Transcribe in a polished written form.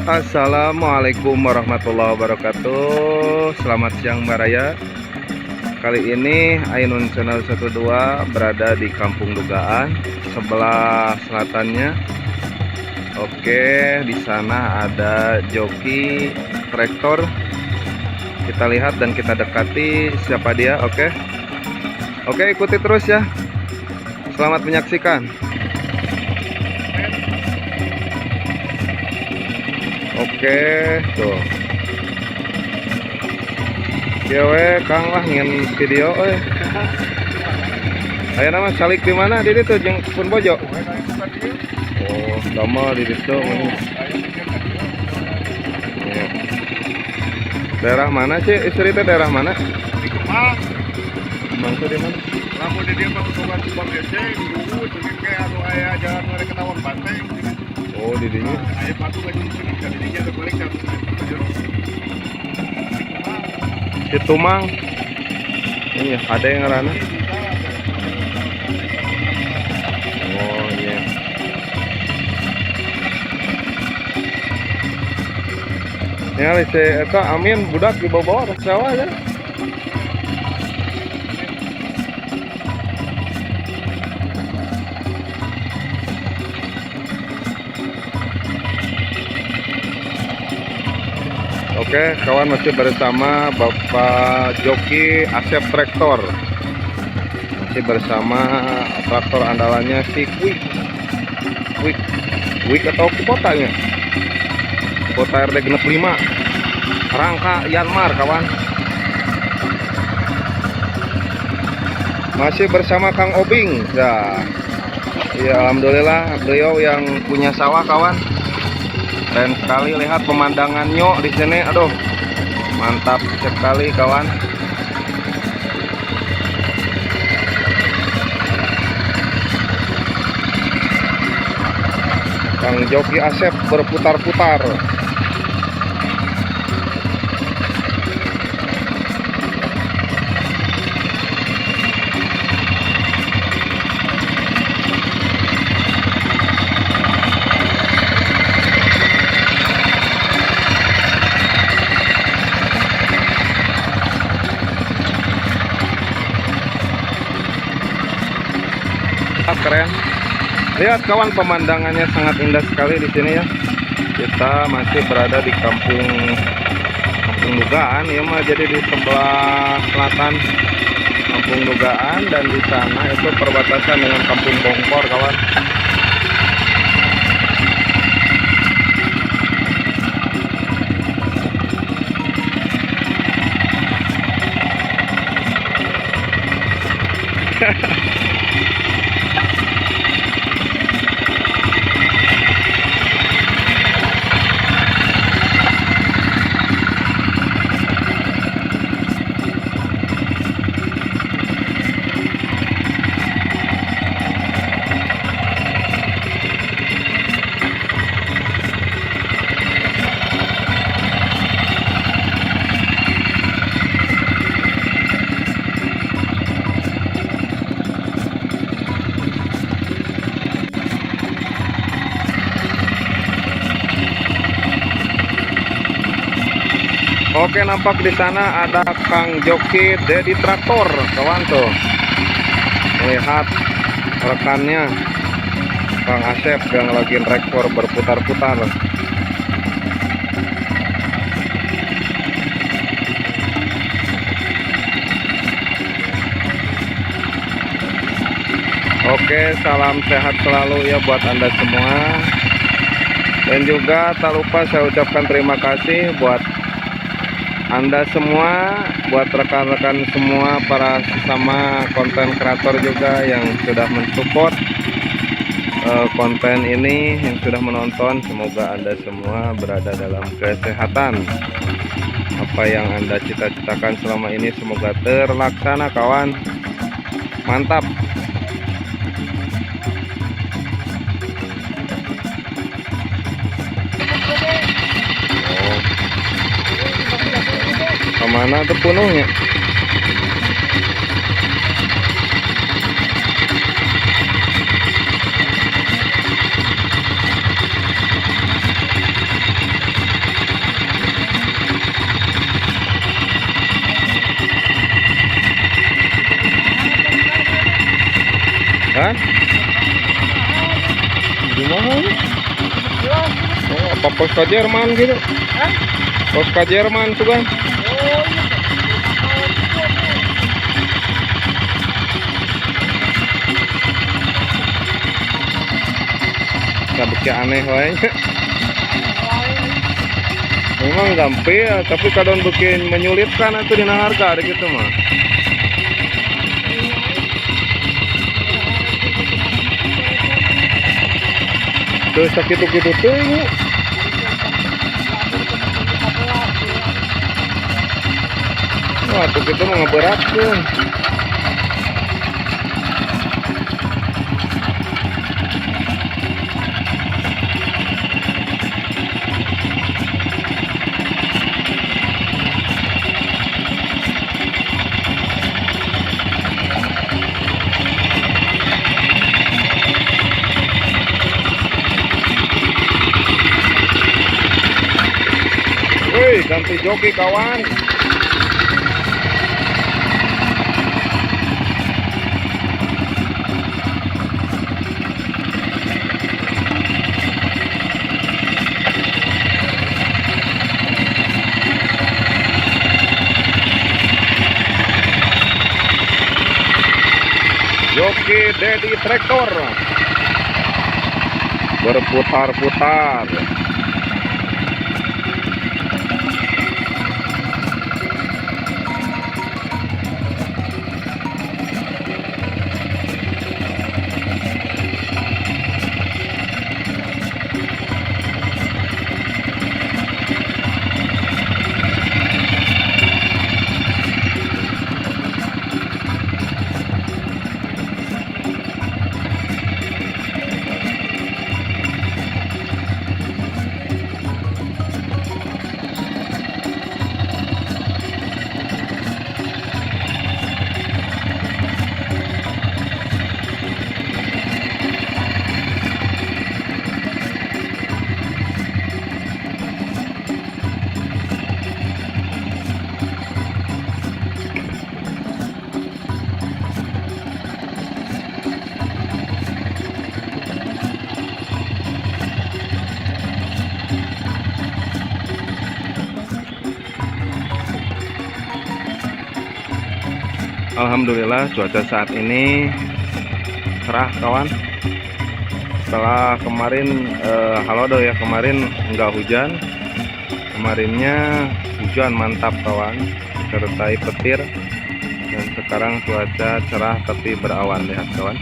Assalamualaikum warahmatullahi wabarakatuh. Selamat siang Mbak Raya. Kali ini Ainun Channel 12 berada di Kampung Dugaan, sebelah selatannya. Oke, di sana ada joki traktor. Kita lihat dan kita dekati siapa dia. Oke, ikuti terus ya. Selamat menyaksikan. Oke, tuh. Dewe Kang lah ngin video Ayo nama salik di mana di situ jeung pun bojo. Oh, damel di situ. Ya. Daerah mana sih istri teh, daerah mana? Di Kemang. Kemang tuh di mana? Lamun di dia mah tugas Bang Ece dulu jeung kayak anu aya jalan mereka ketawang banteng. Oh, di dinya. Aya batu lagi sini kan di dia balik kan. Situ Mang. Ini ada yang ngarana. Oh iya. Ya si eta Amin budak di bawah sawah ya. Oke, kawan masih bersama Bapak Joki Asep Traktor. Masih bersama traktor andalannya si Quick atau Kubotanya. Kubota RD genep 5. Rangka Yanmar kawan. Masih bersama Kang Obing. Ya, alhamdulillah beliau yang punya sawah kawan. Keren sekali lihat pemandangannya di sini. Aduh, mantap sekali kawan. Kang Joki Asep berputar-putar. Keren. Lihat kawan, pemandangannya sangat indah sekali di sini ya. Kita masih berada di Kampung Dugaan ya mah, jadi di sebelah selatan Kampung Dugaan, dan di sana itu perbatasan dengan Kampung Bongkor kawan. Oke, nampak di sana ada Kang Joki Dedi Traktor, kawan tuh. Lihat rekannya Kang Asep yang lagi traktor berputar-putar. Oke, salam sehat selalu ya buat Anda semua. Dan juga tak lupa saya ucapkan terima kasih buat Anda semua, buat rekan-rekan semua, para sesama konten kreator juga yang sudah mensupport konten ini, yang sudah menonton. Semoga Anda semua berada dalam kesehatan. Apa yang Anda cita-citakan selama ini semoga terlaksana kawan. Mantap. Kemana tuh penuhnya? Hah? Di mana? Oh, apa pos ke Jerman gitu? Pos ke Jerman tuh kan? Beki aneh wae. Memang gampang ya, tapi kadang bikin menyulitkan atau dina harga ada gitu mah. Terus sakit gitu tuh ini. Wah, tuh kita mau ngeberat tuh. Woi, ganti joki kawan. Joki Dedi Traktor berputar-putar. Alhamdulillah cuaca saat ini cerah kawan. Setelah kemarin halodo ya, kemarin enggak hujan, kemarinnya hujan mantap kawan, disertai petir, dan sekarang cuaca cerah tapi berawan, lihat kawan.